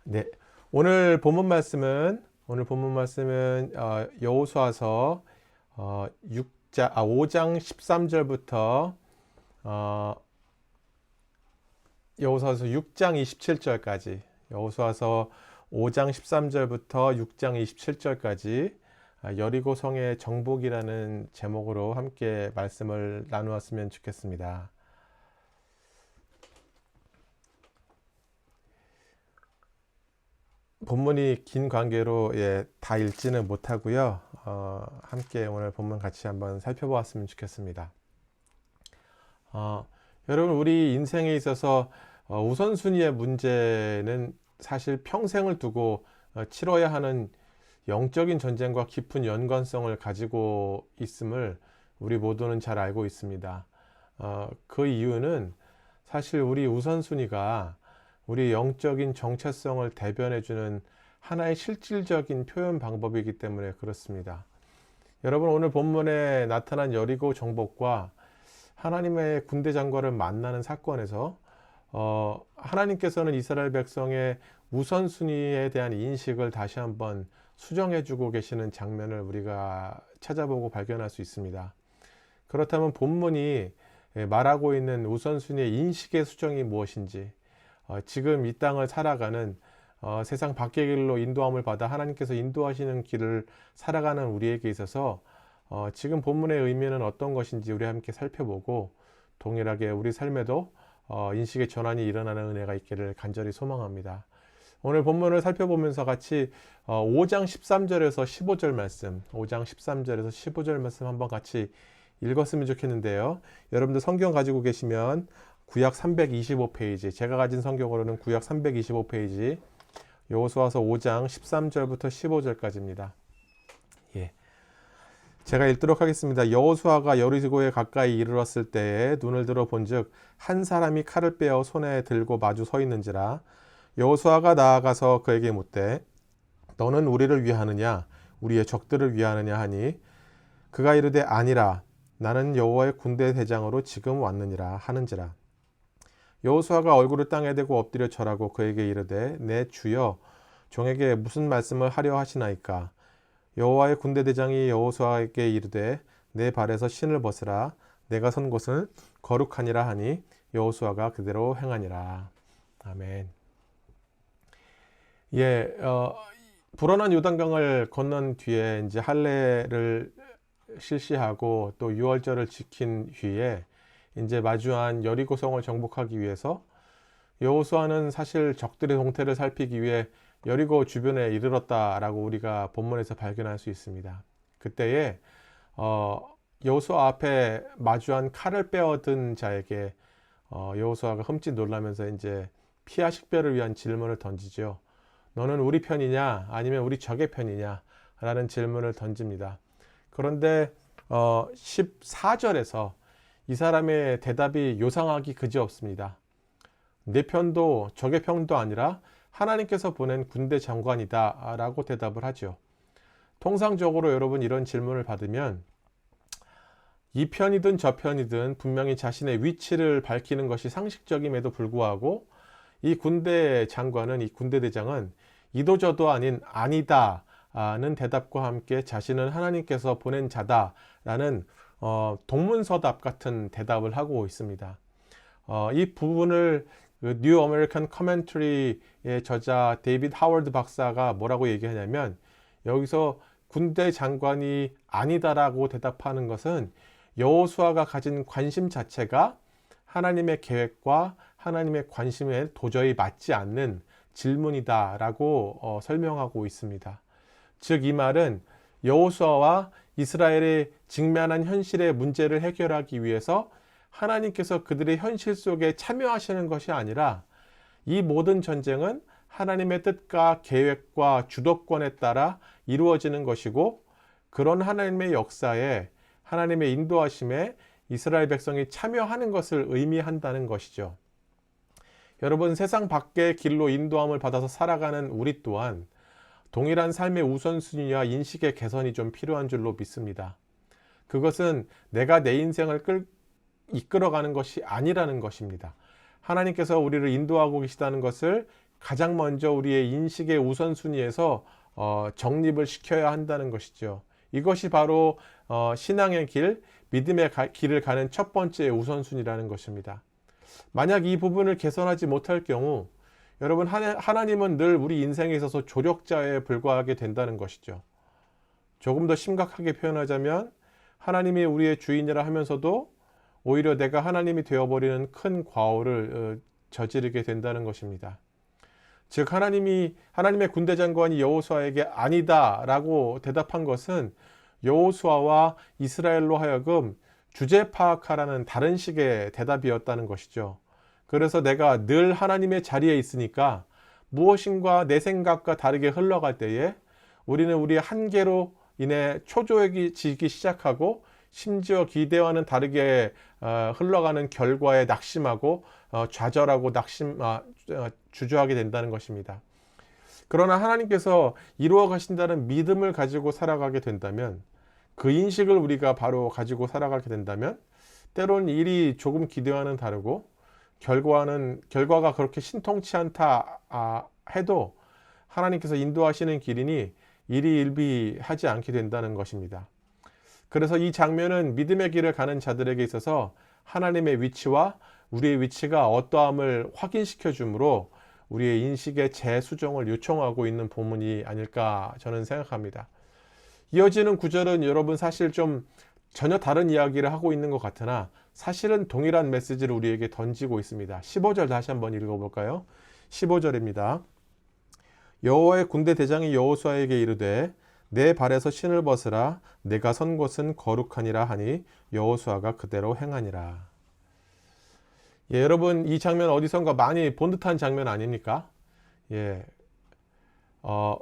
네, 오늘 본문 말씀은 여호수아서 5장 13절부터 여호수아서 6장 27절까지 여호수아서 5장 13절부터 6장 27절까지 여리고 성의 정복이라는 제목으로 함께 말씀을 나누었으면 좋겠습니다. 본문이 긴 관계로 다 읽지는 못하고요. 함께 오늘 본문 같이 한번 살펴보았으면 좋겠습니다. 여러분, 우리 인생에 있어서 우선순위의 문제는 사실 평생을 두고 치러야 하는 영적인 전쟁과 깊은 연관성을 가지고 있음을 우리 모두는 잘 알고 있습니다. 그 이유는 사실 우리 우선순위가 우리 영적인 정체성을 대변해주는 하나의 실질적인 표현 방법이기 때문에 그렇습니다. 여러분, 오늘 본문에 나타난 여리고 정복과 하나님의 군대 장관을 만나는 사건에서 하나님께서는 이스라엘 백성의 우선순위에 대한 인식을 다시 한번 수정해주고 계시는 장면을 우리가 찾아보고 발견할 수 있습니다. 그렇다면 본문이 말하고 있는 우선순위의 인식의 수정이 무엇인지, 지금 이 땅을 살아가는 세상 밖의 길로 인도함을 받아 하나님께서 인도하시는 길을 살아가는 우리에게 있어서 지금 본문의 의미는 어떤 것인지 우리 함께 살펴보고, 동일하게 우리 삶에도 인식의 전환이 일어나는 은혜가 있기를 간절히 소망합니다. 오늘 본문을 살펴보면서 같이 5장 13절에서 15절 말씀, 5장 13절에서 15절 말씀 한번 같이 읽었으면 좋겠는데요. 여러분들 성경 가지고 계시면 구약 325페이지, 제가 가진 성경으로는 구약 325페이지, 여호수아서 5장 13절부터 15절까지입니다. 제가 읽도록 하겠습니다. 여호수아가 여리고에 가까이 이르렀을 때에 눈을 들어 본즉 한 사람이 칼을 빼어 손에 들고 마주 서 있는지라. 여호수아가 나아가서 그에게 묻되 너는 우리를 위하느냐 우리의 적들을 위하느냐 하니, 그가 이르되 아니라 나는 여호와의 군대 대장으로 지금 왔느니라 하는지라. 여호수아가 얼굴을 땅에 대고 엎드려 절하고 그에게 이르되 내 주여 종에게 무슨 말씀을 하려 하시나이까. 여호와의 군대 대장이 여호수아에게 이르되 내 발에서 신을 벗으라. 내가 선 곳은 거룩하니라 하니 여호수아가 그대로 행하니라. 아멘. 불어난 요단강을 건넌 뒤에 이제 할례를 실시하고 또 유월절을 지킨 뒤에 이제 마주한 여리고성을 정복하기 위해서 여호수아는 사실 적들의 동태를 살피기 위해 여리고 주변에 이르렀다라고 우리가 본문에서 발견할 수 있습니다. 그때에 여호수아 앞에 마주한 칼을 빼어든 자에게 여호수아가 흠칫 놀라면서 이제 피하 식별을 위한 질문을 던지죠. 너는 우리 편이냐 아니면 우리 적의 편이냐 라는 질문을 던집니다. 그런데 14절에서 이 사람의 대답이 요상하기 그지없습니다. 내 편도 적의 편도 아니라 하나님께서 보낸 군대 장관이다 라고 대답을 하죠. 통상적으로 여러분 이런 질문을 받으면 이 편이든 저 편이든 분명히 자신의 위치를 밝히는 것이 상식적임에도 불구하고 이 군대 장관은, 이 군대 대장은 이도저도 아닌 아니다는 대답과 함께 자신은 하나님께서 보낸 자다라는 동문서답 같은 대답을 하고 있습니다. 이 부분을 뉴 아메리칸 커멘터리의 저자 데이비드 하워드 박사가 뭐라고 얘기하냐면, 여기서 군대 장관이 아니다라고 대답하는 것은 여호수아가 가진 관심 자체가 하나님의 계획과 하나님의 관심에 도저히 맞지 않는 질문이다라고 설명하고 있습니다. 즉 이 말은 여호수아와 이스라엘이 직면한 현실의 문제를 해결하기 위해서 하나님께서 그들의 현실 속에 참여하시는 것이 아니라 이 모든 전쟁은 하나님의 뜻과 계획과 주도권에 따라 이루어지는 것이고, 그런 하나님의 역사에, 하나님의 인도하심에 이스라엘 백성이 참여하는 것을 의미한다는 것이죠. 여러분, 세상 밖의 길로 인도함을 받아서 살아가는 우리 또한 동일한 삶의 우선순위와 인식의 개선이 좀 필요한 줄로 믿습니다. 그것은 내가 내 인생을 이끌어가는 것이 아니라는 것입니다. 하나님께서 우리를 인도하고 계시다는 것을 가장 먼저 우리의 인식의 우선순위에서 정립을 시켜야 한다는 것이죠. 이것이 바로 신앙의 길, 믿음의 길을 가는 첫 번째 우선순위라는 것입니다. 만약 이 부분을 개선하지 못할 경우 여러분, 하나님은 늘 우리 인생에 있어서 조력자에 불과하게 된다는 것이죠. 조금 더 심각하게 표현하자면 하나님이 우리의 주인이라 하면서도 오히려 내가 하나님이 되어버리는 큰 과오를 저지르게 된다는 것입니다. 즉 하나님의 군대 장관이 여호수아에게 아니다라고 대답한 것은 여호수아와 이스라엘로 하여금 주제 파악하라는 다른 식의 대답이었다는 것이죠. 그래서 내가 늘 하나님의 자리에 있으니까 무엇인가 내 생각과 다르게 흘러갈 때에 우리는 우리의 한계로 인해 초조해지기 시작하고 심지어 기대와는 다르게 흘러가는 결과에 낙심하고 좌절하고 주저하게 된다는 것입니다. 그러나 하나님께서 이루어 가신다는 믿음을 가지고 살아가게 된다면, 그 인식을 우리가 바로 가지고 살아가게 된다면 때로는 일이 조금 기대와는 다르고 결과가 그렇게 신통치 않다 해도 하나님께서 인도하시는 길이니 일이 일비하지 않게 된다는 것입니다. 그래서 이 장면은 믿음의 길을 가는 자들에게 있어서 하나님의 위치와 우리의 위치가 어떠함을 확인시켜 주므로 우리의 인식의 재수정을 요청하고 있는 본문이 아닐까 저는 생각합니다. 이어지는 구절은 여러분 사실 좀 전혀 다른 이야기를 하고 있는 것 같으나 사실은 동일한 메시지를 우리에게 던지고 있습니다. 15절 다시 한번 읽어볼까요? 15절입니다. 여호와의 군대 대장이 여호수아에게 이르되 내 발에서 신을 벗으라, 내가 선 곳은 거룩하니라 하니 여호수아가 그대로 행하니라. 예, 여러분 이 장면 어디선가 많이 본 듯한 장면 아닙니까? 예,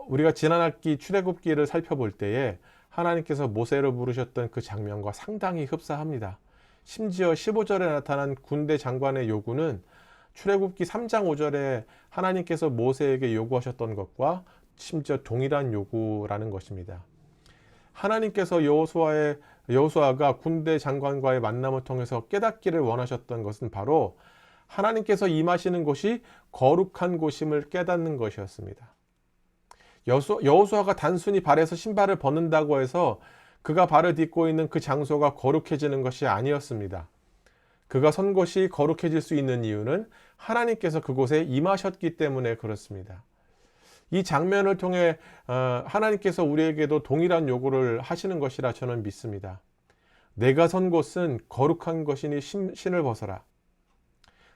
우리가 지난 학기 출애굽기를 살펴볼 때에 하나님께서 모세를 부르셨던 그 장면과 상당히 흡사합니다. 심지어 15절에 나타난 군대 장관의 요구는 출애굽기 3장 5절에 하나님께서 모세에게 요구하셨던 것과 심지어 동일한 요구라는 것입니다. 하나님께서 여호수아가 군대 장관과의 만남을 통해서 깨닫기를 원하셨던 것은 바로 하나님께서 임하시는 곳이 거룩한 곳임을 깨닫는 것이었습니다. 여호수아가 단순히 발에서 신발을 벗는다고 해서 그가 발을 딛고 있는 그 장소가 거룩해지는 것이 아니었습니다. 그가 선 곳이 거룩해질 수 있는 이유는 하나님께서 그곳에 임하셨기 때문에 그렇습니다. 이 장면을 통해 하나님께서 우리에게도 동일한 요구를 하시는 것이라 저는 믿습니다. 내가 선 곳은 거룩한 것이니 신을 벗어라.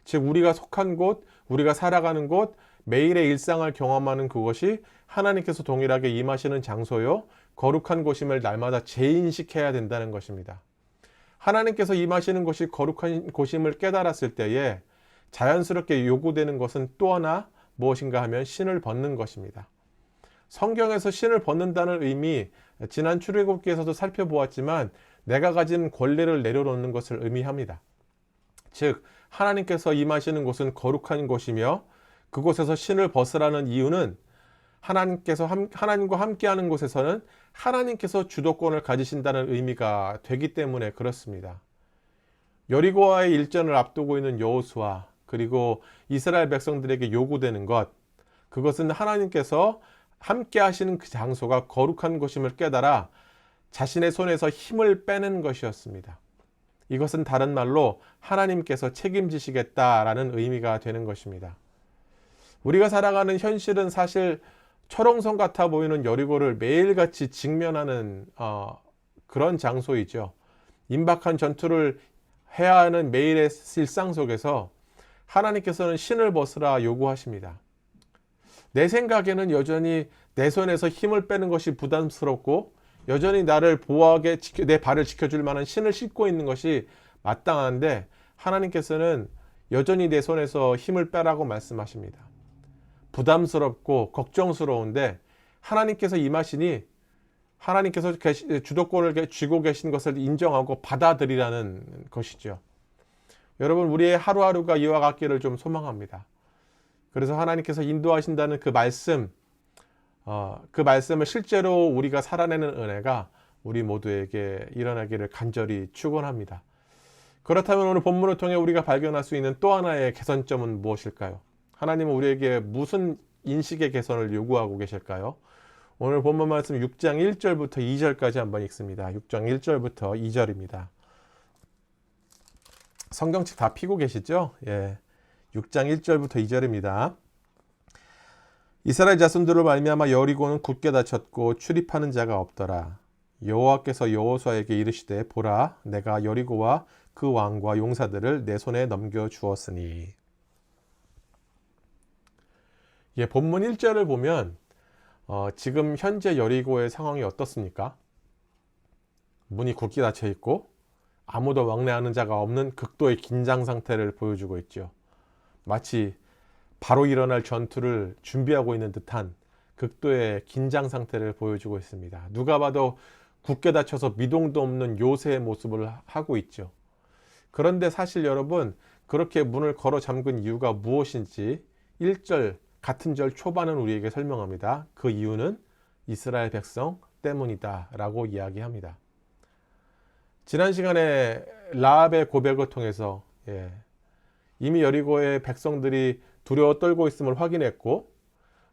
즉 우리가 속한 곳, 우리가 살아가는 곳, 매일의 일상을 경험하는 그것이 하나님께서 동일하게 임하시는 장소요, 거룩한 곳임을 날마다 재인식해야 된다는 것입니다. 하나님께서 임하시는 곳이 거룩한 곳임을 깨달았을 때에 자연스럽게 요구되는 것은 또 하나 무엇인가 하면 신을 벗는 것입니다. 성경에서 신을 벗는다는 의미, 지난 출애굽기에서도 살펴보았지만 내가 가진 권리를 내려놓는 것을 의미합니다. 즉 하나님께서 임하시는 곳은 거룩한 곳이며 그곳에서 신을 벗으라는 이유는 하나님과 함께하는 곳에서는 하나님께서 주도권을 가지신다는 의미가 되기 때문에 그렇습니다. 여리고와의 일전을 앞두고 있는 여호수아, 그리고 이스라엘 백성들에게 요구되는 것, 그것은 하나님께서 함께 하시는 그 장소가 거룩한 곳임을 깨달아 자신의 손에서 힘을 빼는 것이었습니다. 이것은 다른 말로 하나님께서 책임지시겠다라는 의미가 되는 것입니다. 우리가 살아가는 현실은 사실 철옹성 같아 보이는 여리고를 매일같이 직면하는 그런 장소이죠. 임박한 전투를 해야 하는 매일의 일상 속에서 하나님께서는 신을 벗으라 요구하십니다. 내 생각에는 여전히 내 손에서 힘을 빼는 것이 부담스럽고 여전히 나를 보호하게 내 발을 지켜줄 만한 신을 싣고 있는 것이 마땅한데 하나님께서는 여전히 내 손에서 힘을 빼라고 말씀하십니다. 부담스럽고 걱정스러운데 하나님께서 임하시니 하나님께서 주도권을 쥐고 계신 것을 인정하고 받아들이라는 것이죠. 여러분 우리의 하루하루가 이와 같기를 좀 소망합니다. 그래서 하나님께서 인도하신다는 그 말씀을 실제로 우리가 살아내는 은혜가 우리 모두에게 일어나기를 간절히 축원합니다. 그렇다면 오늘 본문을 통해 우리가 발견할 수 있는 또 하나의 개선점은 무엇일까요? 하나님은 우리에게 무슨 인식의 개선을 요구하고 계실까요? 오늘 본문 말씀 6장 1절부터 2절까지 한번 읽습니다. 6장 1절부터 2절입니다. 성경책 다 펴고 계시죠? 예. 6장 1절부터 2절입니다. 이스라엘 자손들을 말미암아 여리고는 굳게 닫혔고 출입하는 자가 없더라. 여호와께서 여호수아에게 이르시되 보라 내가 여리고와 그 왕과 용사들을 내 손에 넘겨 주었으니. 예, 본문 1절을 보면 지금 현재 여리고의 상황이 어떻습니까? 문이 굳게 닫혀 있고 아무도 왕래하는 자가 없는 극도의 긴장 상태를 보여주고 있죠. 마치 바로 일어날 전투를 준비하고 있는 듯한 극도의 긴장 상태를 보여주고 있습니다. 누가 봐도 굳게 닫혀서 미동도 없는 요새의 모습을 하고 있죠. 그런데 사실 여러분, 그렇게 문을 걸어 잠근 이유가 무엇인지 1절 같은 절 초반은 우리에게 설명합니다. 그 이유는 이스라엘 백성 때문이다 라고 이야기합니다. 지난 시간에 라합의 고백을 통해서 이미 여리고의 백성들이 두려워 떨고 있음을 확인했고,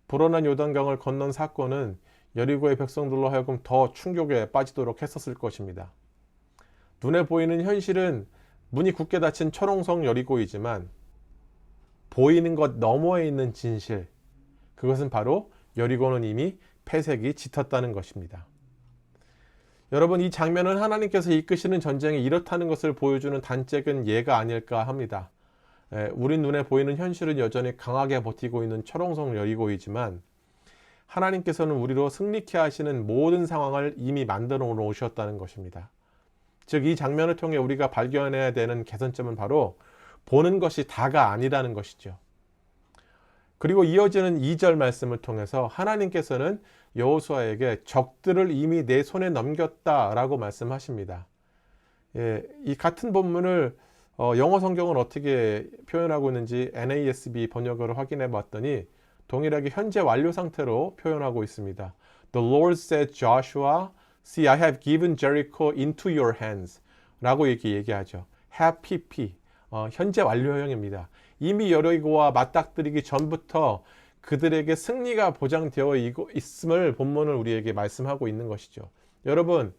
불어난 요단강을 건넌 사건은 여리고의 백성들로 하여금 더 충격에 빠지도록 했었을 것입니다. 눈에 보이는 현실은 문이 굳게 닫힌 철옹성 여리고이지만 보이는 것 너머에 있는 진실, 그것은 바로 여리고는 이미 폐색이 짙었다는 것입니다. 여러분, 이 장면은 하나님께서 이끄시는 전쟁이 이렇다는 것을 보여주는 단적인 예가 아닐까 합니다. 우리 눈에 보이는 현실은 여전히 강하게 버티고 있는 철옹성 여리고이지만 하나님께서는 우리로 승리케 하시는 모든 상황을 이미 만들어 놓으셨다는 것입니다. 즉, 이 장면을 통해 우리가 발견해야 되는 개선점은 바로 보는 것이 다가 아니라는 것이죠. 그리고 이어지는 2절 말씀을 통해서 하나님께서는 여호수아에게 적들을 이미 내 손에 넘겼다라고 말씀하십니다. 이 같은 본문을 영어 성경은 어떻게 표현하고 있는지 NASB 번역어를 확인해 봤더니 동일하게 현재 완료 상태로 표현하고 있습니다. The Lord said Joshua, see I have given Jericho into your hands 라고 얘기하죠. have PP, 현재 완료형입니다. 이미 여리고와 맞닥뜨리기 전부터 그들에게 승리가 보장되어 있음을 본문을 우리에게 말씀하고 있는 것이죠. 여러분,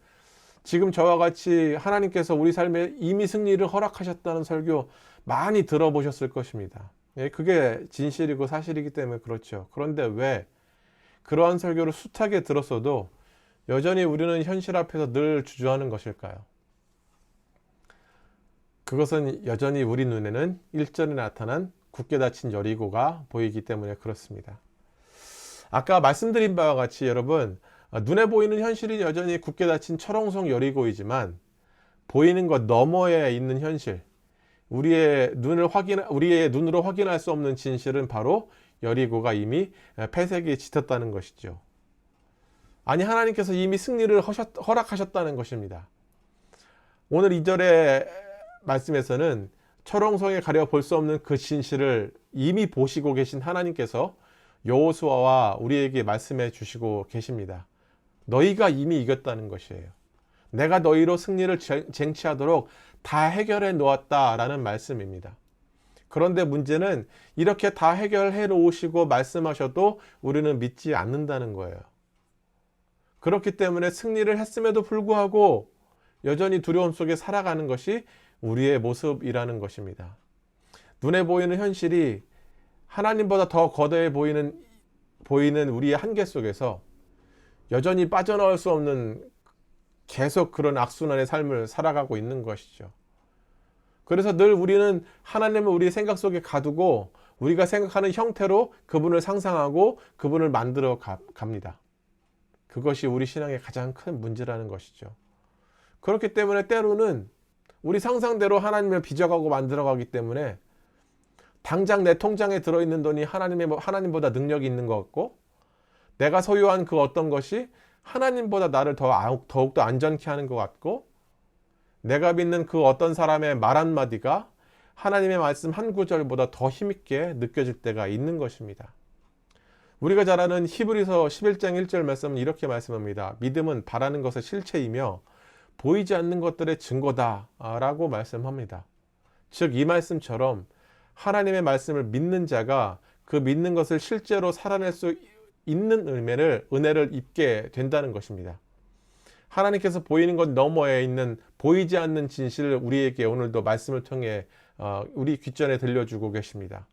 지금 저와 같이 하나님께서 우리 삶에 이미 승리를 허락하셨다는 설교 많이 들어보셨을 것입니다. 그게 진실이고 사실이기 때문에 그렇죠. 그런데 왜 그러한 설교를 숱하게 들었어도 여전히 우리는 현실 앞에서 늘 주저하는 것일까요? 그것은 여전히 우리 눈에는 1절에 나타난 굳게 닫힌 여리고가 보이기 때문에 그렇습니다. 아까 말씀드린 바와 같이 여러분, 눈에 보이는 현실이 여전히 굳게 닫힌 철옹성 여리고이지만 보이는 것 너머에 있는 현실, 우리의 눈으로 확인할 수 없는 진실은 바로 여리고가 이미 폐색이 짙었다는 것이죠. 아니, 하나님께서 이미 승리를 허락하셨다는 것입니다. 오늘 2절의 말씀에서는 철옹성에 가려 볼 수 없는 그 진실을 이미 보시고 계신 하나님께서 여호수아와 우리에게 말씀해 주시고 계십니다. 너희가 이미 이겼다는 것이에요. 내가 너희로 승리를 쟁취하도록 다 해결해 놓았다라는 말씀입니다. 그런데 문제는 이렇게 다 해결해 놓으시고 말씀하셔도 우리는 믿지 않는다는 거예요. 그렇기 때문에 승리를 했음에도 불구하고 여전히 두려움 속에 살아가는 것이 우리의 모습이라는 것입니다. 눈에 보이는 현실이 하나님보다 더 거대해 보이는 우리의 한계 속에서 여전히 빠져나올 수 없는 계속 그런 악순환의 삶을 살아가고 있는 것이죠. 그래서 늘 우리는 하나님을 우리 생각 속에 가두고 우리가 생각하는 형태로 그분을 상상하고 그분을 만들어 갑니다. 그것이 우리 신앙의 가장 큰 문제라는 것이죠. 그렇기 때문에 때로는 우리 상상대로 하나님을 빚어가고 만들어가기 때문에 당장 내 통장에 들어있는 돈이 하나님보다 능력이 있는 것 같고, 내가 소유한 그 어떤 것이 하나님보다 나를 더욱더 안전케 하는 것 같고, 내가 믿는 그 어떤 사람의 말 한마디가 하나님의 말씀 한 구절보다 더 힘있게 느껴질 때가 있는 것입니다. 우리가 잘 아는 히브리서 11장 1절 말씀은 이렇게 말씀합니다. 믿음은 바라는 것의 실체이며 보이지 않는 것들의 증거다 라고 말씀합니다. 즉, 이 말씀처럼 하나님의 말씀을 믿는 자가 그 믿는 것을 실제로 살아낼 수 있는 은혜를 입게 된다는 것입니다. 하나님께서 보이는 것 너머에 있는 보이지 않는 진실을 우리에게 오늘도 말씀을 통해 우리 귓전에 들려주고 계십니다.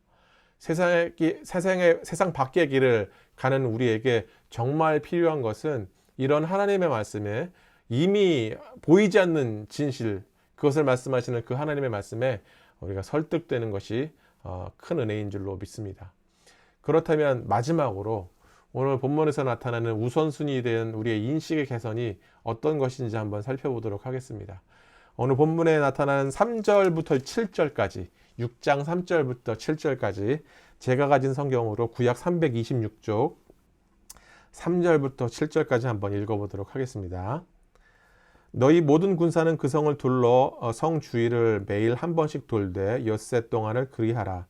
세상 밖의 길을 가는 우리에게 정말 필요한 것은 이런 하나님의 말씀에 이미 보이지 않는 진실, 그것을 말씀하시는 그 하나님의 말씀에 우리가 설득되는 것이 큰 은혜인 줄로 믿습니다. 그렇다면 마지막으로 오늘 본문에서 나타나는 우선순위에 대한 우리의 인식의 개선이 어떤 것인지 한번 살펴보도록 하겠습니다. 오늘 본문에 나타나는 3절부터 7절까지 6장 3절부터 7절까지 제가 가진 성경으로 구약 326쪽 3절부터 7절까지 한번 읽어보도록 하겠습니다. 너희 모든 군사는 그 성을 둘러 성 주위를 매일 한 번씩 돌되 엿새 동안을 그리하라.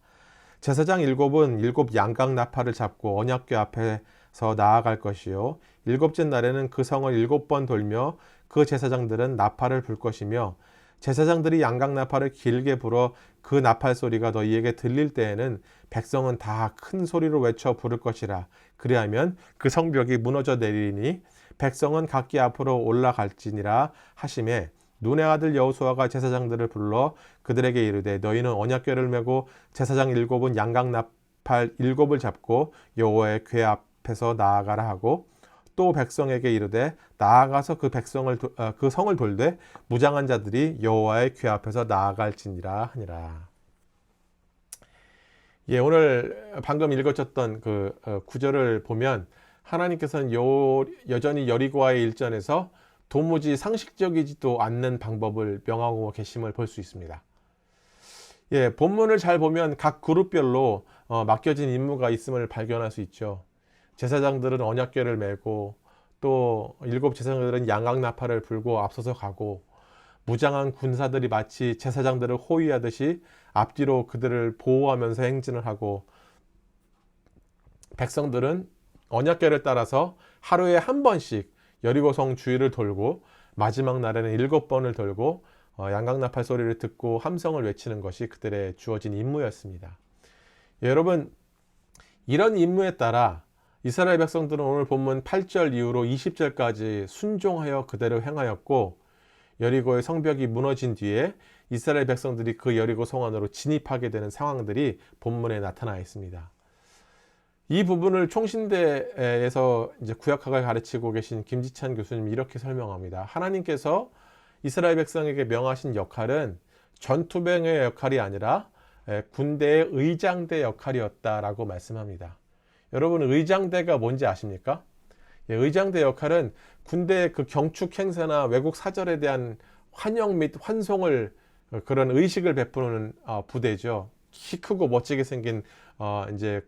제사장 7은 7 양각 나팔을 잡고 언약궤 앞에서 나아갈 것이요 7째 날에는 그 성을 7번 돌며 그 제사장들은 나팔을 불 것이며 제사장들이 양각 나팔을 길게 불어 그 나팔 소리가 너희에게 들릴 때에는 백성은 다 큰 소리로 외쳐 부를 것이라. 그리하면 그 성벽이 무너져 내리니 백성은 각기 앞으로 올라갈지니라 하시매 눈의 아들 여호수아가 제사장들을 불러 그들에게 이르되 너희는 언약궤를 메고 제사장 7은 양각 나팔 7을 잡고 여호와의 궤 앞에서 나아가라 하고 또 백성에게 이르되 나아가서 그 성을 돌되 무장한 자들이 여호와의 궤 앞에서 나아갈지니라 하니라. 예, 오늘 방금 읽어졌던 그 구절을 보면 하나님께서는 여전히 여리고와의 일전에서 도무지 상식적이지도 않는 방법을 명하고 계심을 볼 수 있습니다. 예, 본문을 잘 보면 각 그룹별로 맡겨진 임무가 있음을 발견할 수 있죠. 제사장들은 언약궤를 메고 또 7 제사장들은 양각 나팔을 불고 앞서서 가고 무장한 군사들이 마치 제사장들을 호위하듯이 앞뒤로 그들을 보호하면서 행진을 하고 백성들은 언약궤를 따라서 하루에 한 번씩 여리고성 주위를 돌고 마지막 날에는 7번을 돌고 양각 나팔 소리를 듣고 함성을 외치는 것이 그들의 주어진 임무였습니다. 예, 여러분, 이런 임무에 따라 이스라엘 백성들은 오늘 본문 8절 이후로 20절까지 순종하여 그대로 행하였고 여리고의 성벽이 무너진 뒤에 이스라엘 백성들이 그 여리고 성 안으로 진입하게 되는 상황들이 본문에 나타나 있습니다. 이 부분을 총신대에서 이제 구약학을 가르치고 계신 김지찬 교수님이 이렇게 설명합니다. 하나님께서 이스라엘 백성에게 명하신 역할은 전투병의 역할이 아니라 군대의 의장대 역할이었다라고 말씀합니다. 여러분, 의장대가 뭔지 아십니까? 예, 의장대 역할은 군대의 그 경축 행사나 외국 사절에 대한 환영 및 환송을 그런 의식을 베푸는 부대죠. 키 크고 멋지게 생긴 이제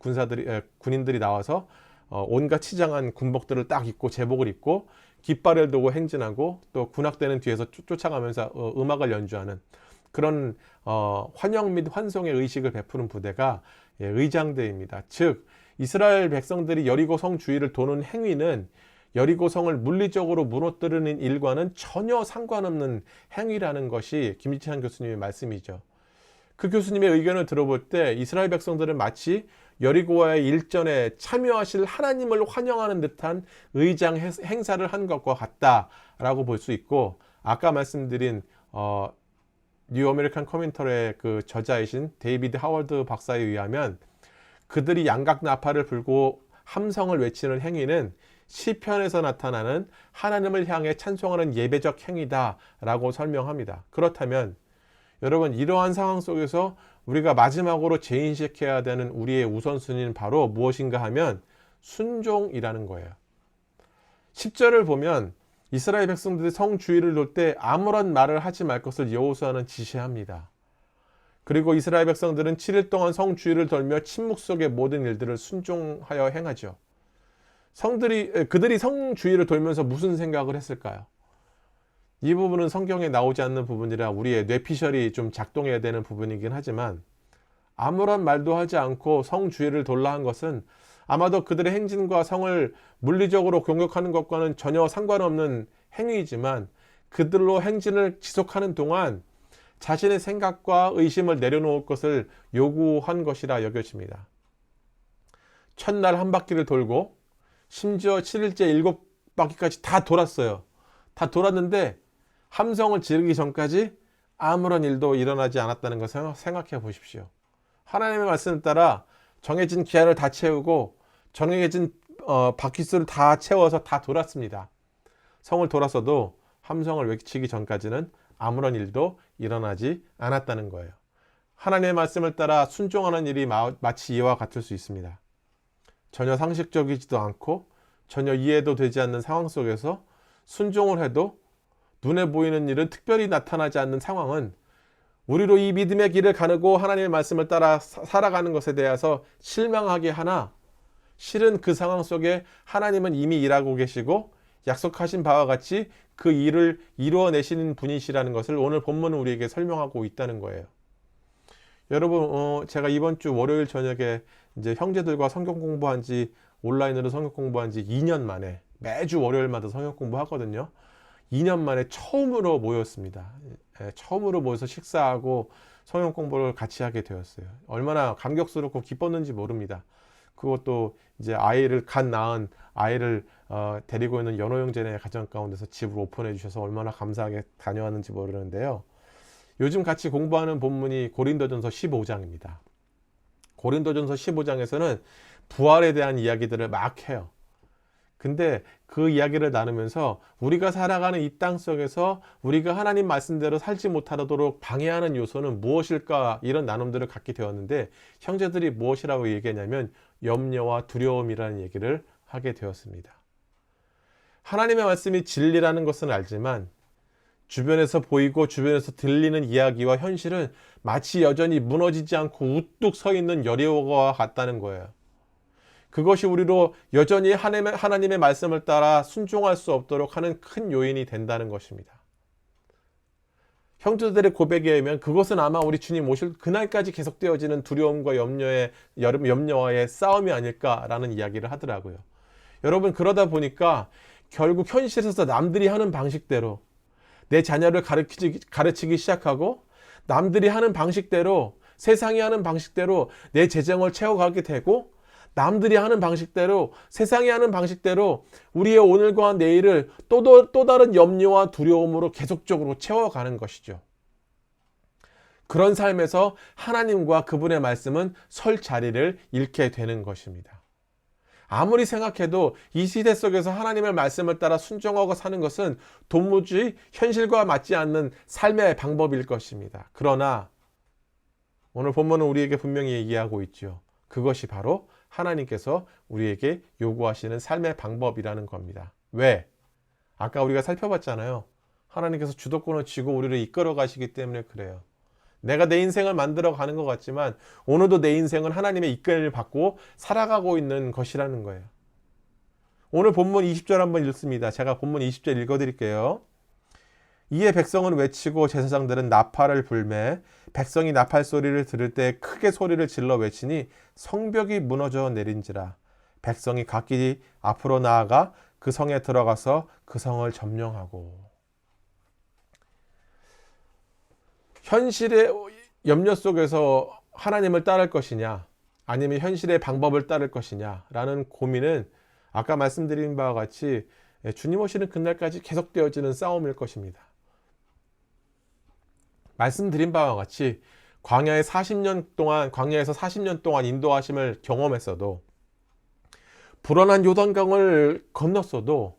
군인들이 나와서 온갖 치장한 군복들을 딱 입고 제복을 입고 깃발을 들고 행진하고 또 군악대는 뒤에서 쫓아가면서 음악을 연주하는 그런 환영 및 환송의 의식을 베푸는 부대가 의장대입니다. 즉 이스라엘 백성들이 여리고 성 주위를 도는 행위는 여리고 성을 물리적으로 무너뜨리는 일과는 전혀 상관없는 행위라는 것이 김지찬 교수님의 말씀이죠. 그 교수님의 의견을 들어볼 때 이스라엘 백성들은 마치 여리고와의 일전에 참여하실 하나님을 환영하는 듯한 의장 행사를 한 것과 같다라고 볼 수 있고, 아까 말씀드린 뉴 아메리칸 커멘터리의 그 저자이신 데이비드 하워드 박사에 의하면 그들이 양각 나팔을 불고 함성을 외치는 행위는 시편에서 나타나는 하나님을 향해 찬송하는 예배적 행위다라고 설명합니다. 그렇다면 여러분, 이러한 상황 속에서 우리가 마지막으로 재인식해야 되는 우리의 우선순위는 바로 무엇인가 하면 순종이라는 거예요. 10절을 보면 이스라엘 백성들이 성 주위를 돌 때 아무런 말을 하지 말 것을 여호수아는 지시합니다. 그리고 이스라엘 백성들은 7일 동안 성 주위를 돌며 침묵 속의 모든 일들을 순종하여 행하죠. 그들이 성 주위를 돌면서 무슨 생각을 했을까요? 이 부분은 성경에 나오지 않는 부분이라 우리의 뇌피셜이 좀 작동해야 되는 부분이긴 하지만 아무런 말도 하지 않고 성 주위를 돌라 한 것은 아마도 그들의 행진과 성을 물리적으로 공격하는 것과는 전혀 상관없는 행위이지만 그들로 행진을 지속하는 동안 자신의 생각과 의심을 내려놓을 것을 요구한 것이라 여겨집니다. 첫날 한 바퀴를 돌고 심지어 7일째 7바퀴까지 다 돌았어요. 다 돌았는데 함성을 지르기 전까지 아무런 일도 일어나지 않았다는 것을 생각해 보십시오. 하나님의 말씀에 따라 정해진 기한을 다 채우고 정해진 바퀴수를 다 채워서 다 돌았습니다. 성을 돌았어도 함성을 외치기 전까지는 아무런 일도 일어나지 않았다는 거예요. 하나님의 말씀을 따라 순종하는 일이 마치 이와 같을 수 있습니다. 전혀 상식적이지도 않고 전혀 이해도 되지 않는 상황 속에서 순종을 해도 눈에 보이는 일은 특별히 나타나지 않는 상황은 우리로 이 믿음의 길을 가르고 하나님의 말씀을 따라 살아가는 것에 대해서 실망하게 하나, 실은 그 상황 속에 하나님은 이미 일하고 계시고 약속하신 바와 같이 그 일을 이루어내시는 분이시라는 것을 오늘 본문은 우리에게 설명하고 있다는 거예요. 여러분, 제가 이번 주 월요일 저녁에 이제 형제들과 성경 공부한 지, 온라인으로 성경 공부한 지 2년 만에, 매주 월요일마다 성경 공부 하거든요. 2년 만에 처음으로 모였습니다. 처음으로 모여서 식사하고 성경 공부를 같이 하게 되었어요. 얼마나 감격스럽고 기뻤는지 모릅니다. 그것도 이제 갓 낳은 아이를 데리고 있는 연호 형제네 가정 가운데서 집을 오픈해 주셔서 얼마나 감사하게 다녀왔는지 모르는데요. 요즘 같이 공부하는 본문이 고린도전서 15장입니다. 고린도전서 15장에서는 부활에 대한 이야기들을 막 해요. 근데 그 이야기를 나누면서 우리가 살아가는 이 땅 속에서 우리가 하나님 말씀대로 살지 못하도록 방해하는 요소는 무엇일까, 이런 나눔들을 갖게 되었는데, 형제들이 무엇이라고 얘기했냐면 염려와 두려움이라는 얘기를 하게 되었습니다. 하나님의 말씀이 진리라는 것은 알지만 주변에서 보이고 주변에서 들리는 이야기와 현실은 마치 여전히 무너지지 않고 우뚝 서 있는 여리고와 같다는 거예요. 그것이 우리로 여전히 하나님의 말씀을 따라 순종할 수 없도록 하는 큰 요인이 된다는 것입니다. 형제들의 고백에 의하면 그것은 아마 우리 주님 오실 그날까지 계속되어지는 두려움과 염려와의 싸움이 아닐까라는 이야기를 하더라고요. 여러분, 그러다 보니까 결국 현실에서 남들이 하는 방식대로 내 자녀를 가르치기 시작하고, 남들이 하는 방식대로, 세상이 하는 방식대로 내 재정을 채워가게 되고, 남들이 하는 방식대로, 세상이 하는 방식대로 우리의 오늘과 내일을 또 다른 염려와 두려움으로 계속적으로 채워가는 것이죠. 그런 삶에서 하나님과 그분의 말씀은 설 자리를 잃게 되는 것입니다. 아무리 생각해도 이 시대 속에서 하나님의 말씀을 따라 순종하고 사는 것은 도무지 현실과 맞지 않는 삶의 방법일 것입니다. 그러나 오늘 본문은 우리에게 분명히 얘기하고 있죠. 그것이 바로 하나님께서 우리에게 요구하시는 삶의 방법이라는 겁니다. 왜? 아까 우리가 살펴봤잖아요. 하나님께서 주도권을 쥐고 우리를 이끌어 가시기 때문에 그래요. 내가 내 인생을 만들어 가는 것 같지만 오늘도 내 인생은 하나님의 이끌림을 받고 살아가고 있는 것이라는 거예요. 오늘 본문 20절 한번 읽습니다. 제가 본문 20절 읽어드릴게요. 이에 백성은 외치고 제사장들은 나팔을 불매 백성이 나팔 소리를 들을 때 크게 소리를 질러 외치니 성벽이 무너져 내린지라. 백성이 각기 앞으로 나아가 그 성에 들어가서 그 성을 점령하고. 현실의 염려 속에서 하나님을 따를 것이냐, 아니면 현실의 방법을 따를 것이냐 라는 고민은 아까 말씀드린 바와 같이 주님 오시는 그날까지 계속되어지는 싸움일 것입니다. 말씀드린 바와 같이 광야에서 40년 동안 인도하심을 경험했어도, 불어난 요단강을 건넜어도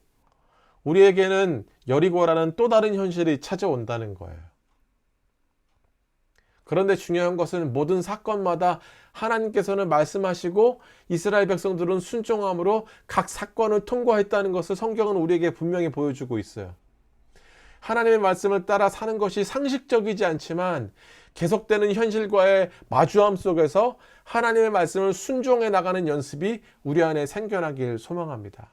우리에게는 여리고라는 또 다른 현실이 찾아온다는 거예요. 그런데 중요한 것은 모든 사건마다 하나님께서는 말씀하시고 이스라엘 백성들은 순종함으로 각 사건을 통과했다는 것을 성경은 우리에게 분명히 보여주고 있어요. 하나님의 말씀을 따라 사는 것이 상식적이지 않지만 계속되는 현실과의 마주함 속에서 하나님의 말씀을 순종해 나가는 연습이 우리 안에 생겨나길 소망합니다.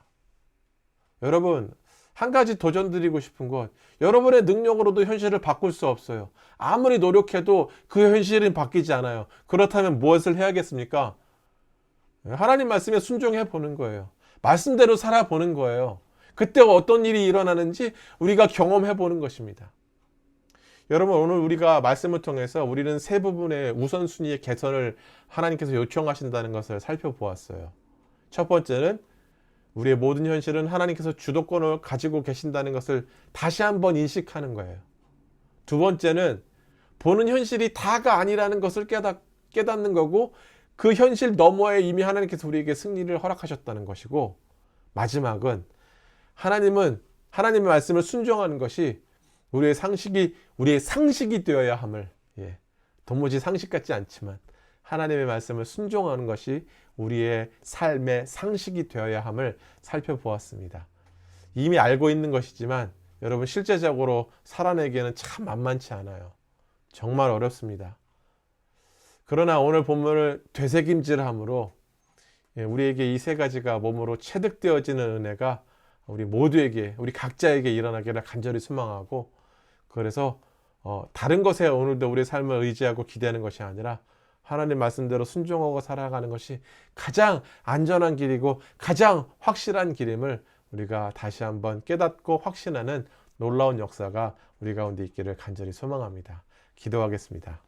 여러분, 한 가지 도전드리고 싶은 것, 여러분의 능력으로도 현실을 바꿀 수 없어요. 아무리 노력해도 그 현실은 바뀌지 않아요. 그렇다면 무엇을 해야겠습니까? 하나님 말씀에 순종해 보는 거예요. 말씀대로 살아보는 거예요. 그때 어떤 일이 일어나는지 우리가 경험해 보는 것입니다. 여러분, 오늘 우리가 말씀을 통해서 우리는 세 부분의 우선순위의 개선을 하나님께서 요청하신다는 것을 살펴보았어요. 첫 번째는 우리의 모든 현실은 하나님께서 주도권을 가지고 계신다는 것을 다시 한번 인식하는 거예요. 두 번째는 보는 현실이 다가 아니라는 것을 깨닫는 거고, 그 현실 너머에 이미 하나님께서 우리에게 승리를 허락하셨다는 것이고, 마지막은 하나님의 말씀을 순종하는 것이 우리의 상식이 되어야 함을, 도무지 상식 같지 않지만 하나님의 말씀을 순종하는 것이 우리의 삶의 상식이 되어야 함을 살펴보았습니다. 이미 알고 있는 것이지만 여러분, 실제적으로 살아내기에는 참 만만치 않아요. 정말 어렵습니다. 그러나 오늘 본문을 되새김질함으로 우리에게 이 세 가지가 몸으로 체득되어지는 은혜가 우리 모두에게, 우리 각자에게 일어나기를 간절히 소망하고, 그래서 다른 것에 오늘도 우리의 삶을 의지하고 기대하는 것이 아니라 하나님 말씀대로 순종하고 살아가는 것이 가장 안전한 길이고 가장 확실한 길임을 우리가 다시 한번 깨닫고 확신하는 놀라운 역사가 우리 가운데 있기를 간절히 소망합니다. 기도하겠습니다.